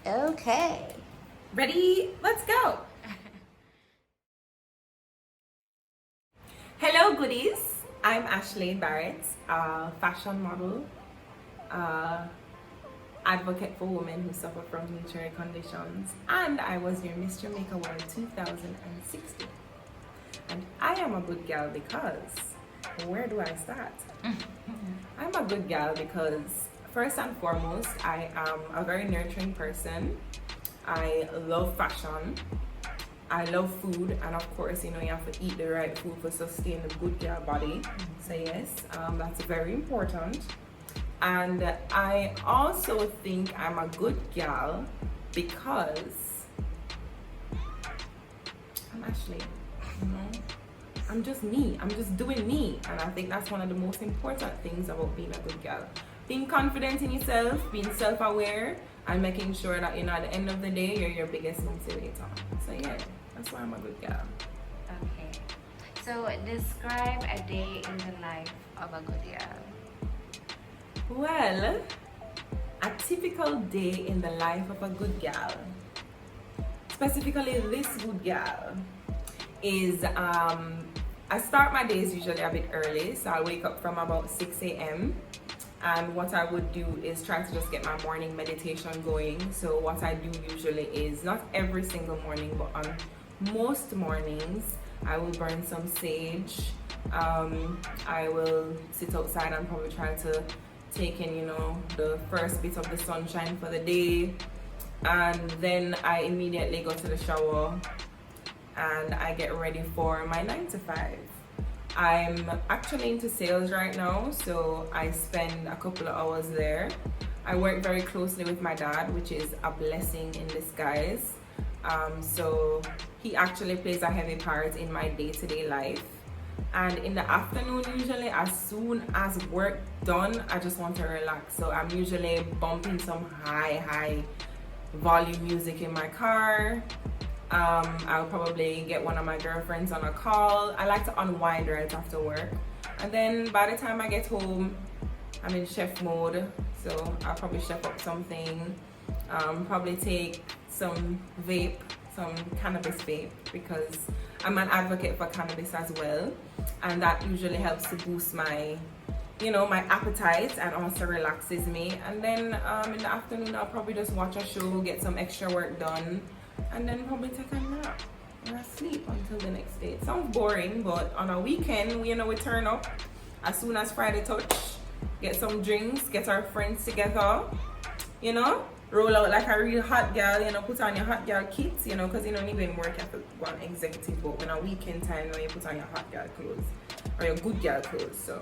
Okay. Ready? Let's go. Hello, goodies. I'm Ashlie Barrett, a fashion model, advocate for women who suffer from wheelchair conditions, and I was your Miss Jamaica World 2016. And I am a good gal because, where do I start? I'm a good gal because, first and foremost, I am a very nurturing person. I love fashion. I love food, and of course, you have to eat the right food for sustain the good gal body. So yes, that's very important. And I also think I'm a good gal because I'm Ashlie. I'm just me. I'm just doing me, and I think that's one of the most important things about being a good gal. Being confident in yourself, being self-aware, and making sure that at the end of the day, you're your biggest motivator. So yeah, that's why I'm a good gal. Okay. So describe a day in the life of a good gal. Well, a typical day in the life of a good gal, specifically this good gal, is I start my days usually a bit early, so I wake up from about 6 a.m. and what I would do is try to just get my morning meditation going. So what I do usually is, not every single morning, but on most mornings, I will burn some sage. I will sit outside and probably try to take in, the first bit of the sunshine for the day. And then I immediately go to the shower and I get ready for my 9 to 5. I'm actually into sales right now, so I spend a couple of hours there. I work very closely with my dad, which is a blessing in disguise. So he actually plays a heavy part in my day-to-day life. And in the afternoon, usually, as soon as work done, I just want to relax. So I'm usually bumping some high volume music in my car. I'll probably get one of my girlfriends on a call. I like to unwind right after work. And then by the time I get home, I'm in chef mode. So I'll probably chef up something. Probably take some vape, some cannabis vape, because I'm an advocate for cannabis as well. And that usually helps to boost my my appetite and also relaxes me. And then in the afternoon, I'll probably just watch a show, get some extra work done, and then probably take a nap and I sleep until the next day. It sounds boring, but on a weekend, we turn up as soon as Friday touch, get some drinks, get our friends together, roll out like a real hot girl, put on your hot girl kits, because you don't even work at the one executive, but when a weekend time, you put on your hot girl clothes or your good girl clothes. So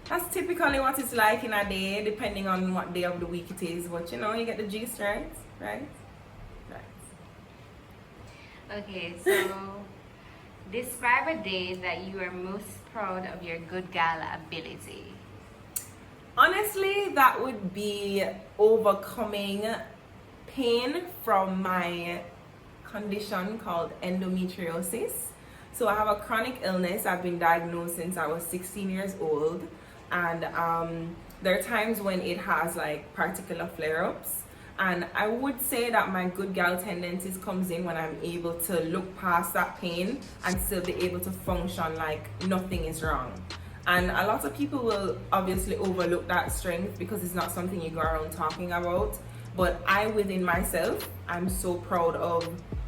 that's typically what it's like in a day, depending on what day of the week it is. But you get the gist, right? Right. Okay, so describe a day that you are most proud of your good gal ability. Honestly, that would be overcoming pain from my condition called endometriosis. So I have a chronic illness. I've been diagnosed since I was 16 years old, and there are times when it has like particular flare-ups. And I would say that my good gal tendencies comes in when I'm able to look past that pain and still be able to function like nothing is wrong. And a lot of people will obviously overlook that strength because it's not something you go around talking about. But I, within myself, I'm so proud of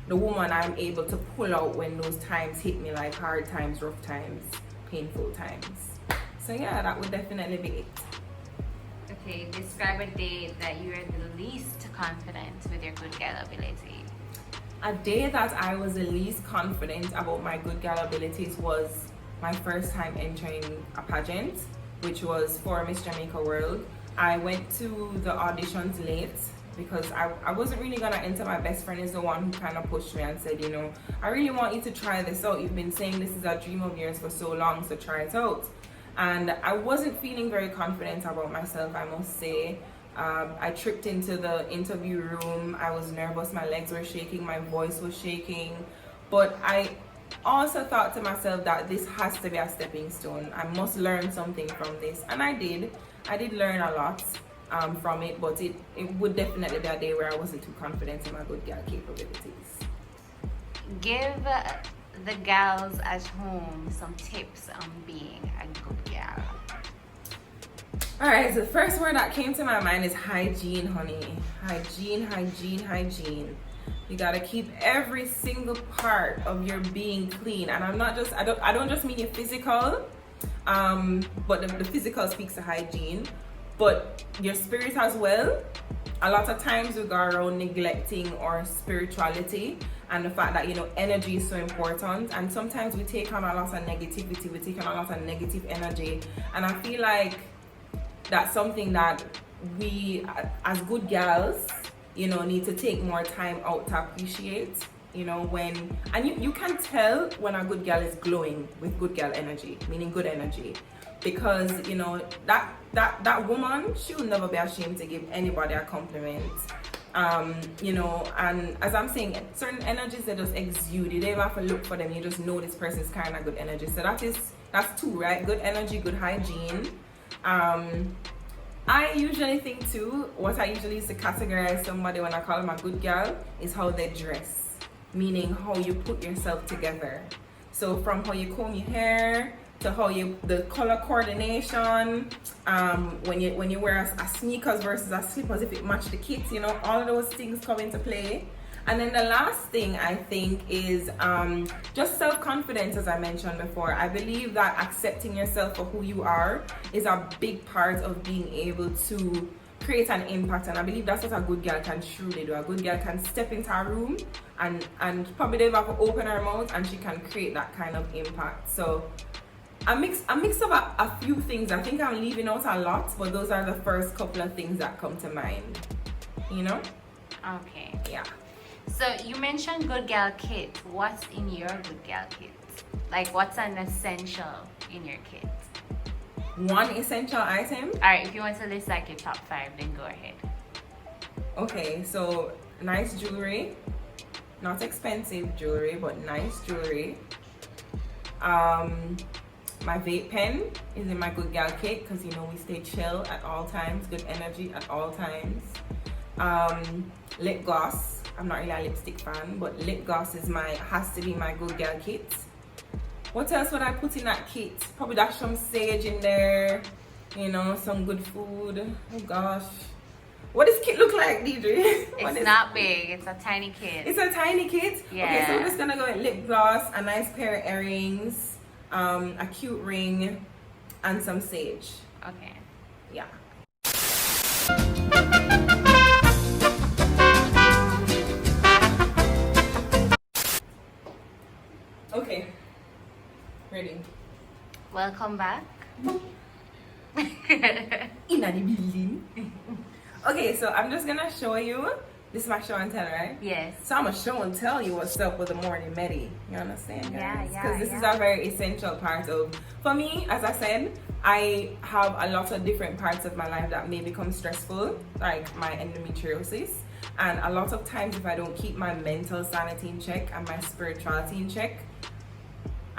the woman I'm able to pull out when those times hit me, like hard times, rough times, painful times. So yeah, that would definitely be it. Okay, describe a day that you are the least confident with your good gal ability. A day that I was the least confident about my good gal abilities was my first time entering a pageant, which was for Miss Jamaica World. I went to the auditions late because I wasn't really gonna enter. My best friend is the one who kind of pushed me and said, I really want you to try this out. You've been saying this is a dream of yours for so long, so try it out. And I wasn't feeling very confident about myself, I must say. I tripped into the interview room. I was nervous, my legs were shaking, my voice was shaking. But I also thought to myself that this has to be a stepping stone. I must learn something from this. And I did. I did learn a lot. from it, but it would definitely be a day where I wasn't too confident in my good gal capabilities. Give the gals at home some tips on being a good gal. Alright, so the first word that came to my mind is hygiene, honey. Hygiene. You gotta keep every single part of your being clean. And I don't just mean your physical, but the physical speaks to hygiene, but your spirit as well. A lot of times we go around neglecting our spirituality and the fact that, energy is so important, and sometimes we take on a lot of negativity, we take on a lot of negative energy, and I feel like that's something that we as good gals, need to take more time out to appreciate, you can tell when a good gal is glowing with good gal energy, meaning good energy, because that woman, she will never be ashamed to give anybody a compliment. And as I'm saying, certain energies, they just exude. You don't even have to look for them, you just know this person's carrying a good energy. So that's two, right? Good energy, good hygiene. I usually think too, what I usually used to categorize somebody when I call them a good girl is how they dress, meaning how you put yourself together. So from how you comb your hair to how the color coordination, when you wear a sneakers versus a slippers, if it match the kits, all of those things come into play. And then the last thing I think is just self-confidence, as I mentioned before. I believe that accepting yourself for who you are is a big part of being able to create an impact, and I believe that's what a good girl can truly do. A good girl can step into a room and probably don't have to open her mouth, and she can create that kind of impact. So a mix of a few things. I think I'm leaving out a lot, but those are the first couple of things that come to mind. Okay. Yeah. So you mentioned good gal kit. What's in your good gal kit? Like, what's an essential in your kit? One essential item? Alright, if you want to list like your top 5, then go ahead. Okay, so nice jewelry. Not expensive jewelry, but nice jewelry. My vape pen is in my good gal kit because we stay chill at all times, good energy at all times. Lip gloss. I'm not really a lipstick fan, but lip gloss has to be my good girl kit. What else would I put in that kit? Probably dash some sage in there, some good food. Oh gosh. What does kit look like, DJ? It's not big, it's a tiny kit. It's a tiny kit? Yeah. Okay, so we're just gonna go with lip gloss, a nice pair of earrings, a cute ring, and some sage. Okay. Yeah. Okay, ready. Welcome back. In the building. Okay, so I'm just gonna show you. This is my show and tell, right? Yes. So I'm gonna show and tell you what's up with the morning medi. You understand, guys? Yeah. Because this is a very essential part of. For me, as I said, I have a lot of different parts of my life that may become stressful, like my endometriosis. And a lot of times, if I don't keep my mental sanity in check and my spirituality in check,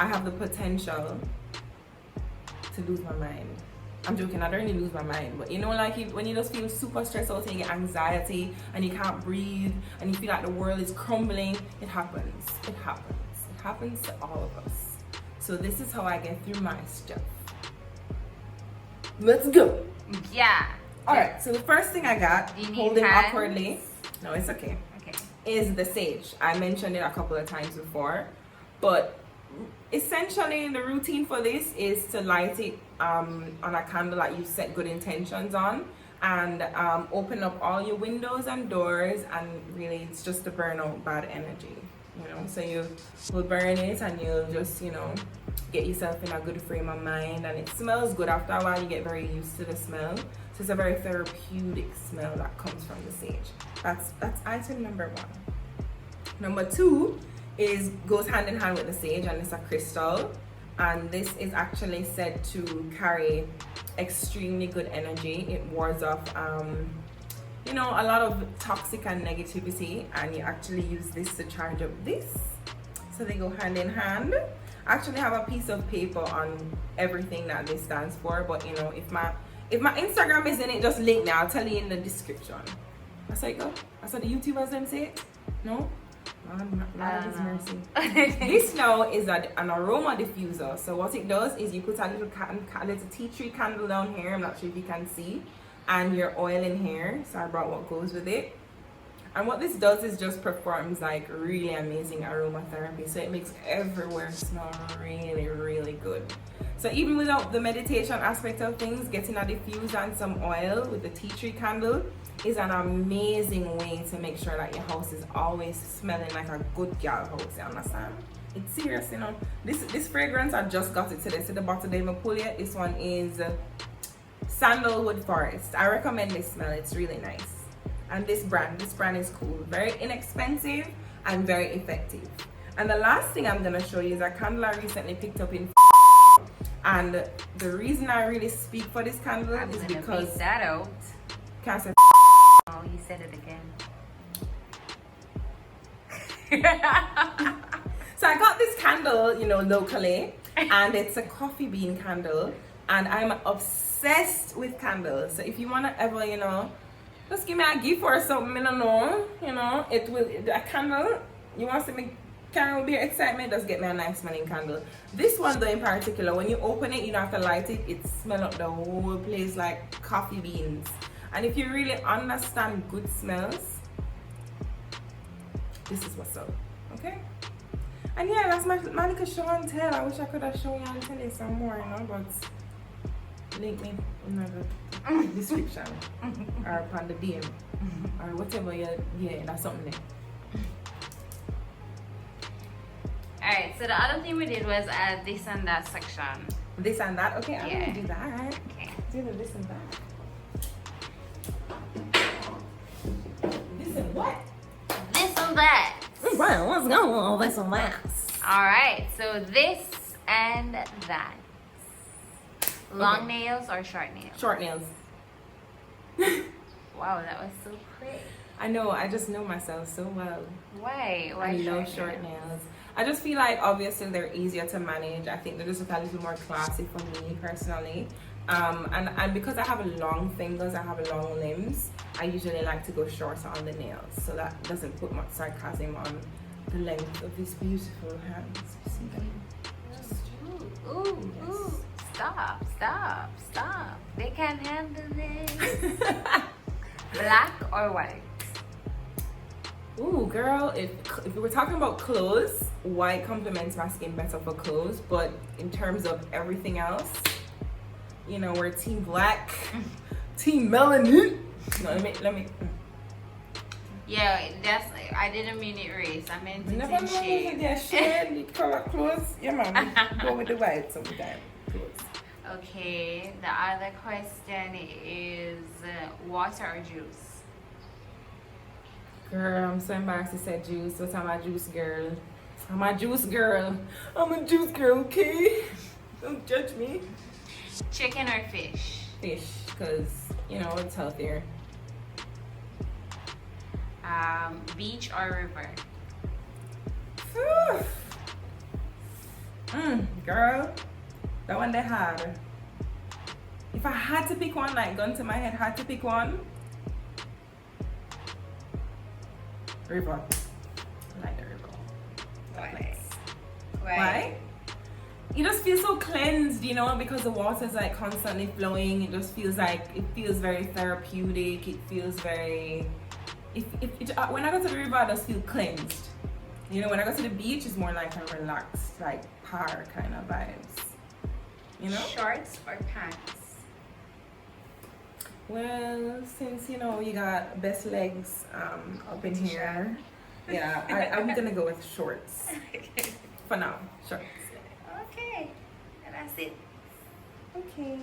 I have the potential to lose my mind. I'm joking, I don't really lose my mind, but when you just feel super stressed out and you get anxiety and you can't breathe and you feel like the world is crumbling, it happens to all of us. So this is how I get through my stuff. Let's go. Yeah. All right, so the first thing I got, holding awkwardly, no, it's okay, is the sage. I mentioned it a couple of times before, but essentially the routine for this is to light it on a candle that you set good intentions on, and open up all your windows and doors, and really it's just to burn out bad energy, so you will burn it and you'll just get yourself in a good frame of mind, and it smells good. After a while you get very used to the smell, so it's a very therapeutic smell that comes from the sage. That's item number 1. Number 2 goes hand in hand with the sage, and it's a crystal, and this is actually said to carry extremely good energy. It wards off a lot of toxic and negativity, and you actually use this to charge up this, so they go hand in hand. I actually have a piece of paper on everything that this stands for, but if If my Instagram is in it, just link me. I'll tell you in the description. That's how it go? That's how the YouTubers them say it? No? Lord is mercy. This now is an aroma diffuser. So what it does is you put a little tea tree candle down here. I'm not sure if you can see. And your oil in here. So I brought what goes with it. And what this does is just performs like really amazing aromatherapy. So it makes everywhere smell really, really good. So even without the meditation aspect of things, getting a diffuser and some oil with the tea tree candle is an amazing way to make sure that your house is always smelling like a good girl house, you understand? It's serious, you know. This fragrance, I just got it today. So the bottle they pull it. This one is Sandalwood Forest. I recommend this smell, it's really nice. And this brand is cool. Very inexpensive and very effective. And the last thing I'm gonna show you is a candle I recently picked up in and the reason I really speak for this candle is because that out. Can't say Oh, you said it again. So I got this candle, you know, locally, and it's a coffee bean candle, and I'm obsessed with candles. So if you wanna ever, you know, just give me a gift or something, I don't know, you know, it will, a candle, you want to make candle be excitement, just get me a nice smelling candle. This one though in particular, when you open it, you don't have to light it, it smells up the whole place like coffee beans. And if you really understand good smells, this is what's up, okay? And yeah, that's my little show and tell. I wish I could have shown you and tell you some more, you know, but link me in the description or upon the DM or whatever yeah, that's something there. Alright, so the other thing we did was add this and that section. This and that? Okay, I'm Yeah. gonna do that. Okay. Do the this and that. This and what? This and that. Well, let's go. This and that. Alright, so this and that. Long Okay. nails or short nails? Short nails. Wow, that was so quick. I know, I just know myself so well. Why? Why I love short nails. I just feel like obviously they're easier to manage. I think they're just a little more classy for me personally. And because I have long fingers, I have long limbs, I usually like to go shorter on the nails. So that doesn't put much sarcasm on the length of these beautiful hands. You see them? Ooh, Yes. ooh. Stop. They can't handle this. Black or white? Ooh, girl, if we were talking about clothes, white complements my skin better for clothes, but in terms of everything else, you know, we're team black, team melanin. No, let me. Yeah, that's. I didn't mean it race. I meant it Never in know shade. yeah, shade, the color clothes. Yeah, man, go with the white sometimes. Clothes. Okay, the other question is water or juice? Girl, I'm so embarrassed to say juice, but I'm a juice girl. I'm a juice girl. I'm a juice girl, okay? Don't judge me. Chicken or fish? Fish, because, you know, it's healthier. Beach or river? Girl, that one they hard. If I had to pick one, like gun to my head, had to pick one, river. I like the river. Why? You just feel so cleansed, you know, because the water is like constantly flowing. It just feels like, it feels very therapeutic. It feels very, when I go to the river, I just feel cleansed. You know, when I go to the beach, it's more like a relaxed, like par kind of vibes. You know? Shorts or pants? Well, since, you know, you got best legs up in here, yeah, I'm gonna go with shorts. For now, shorts. Okay, and that's it. Okay.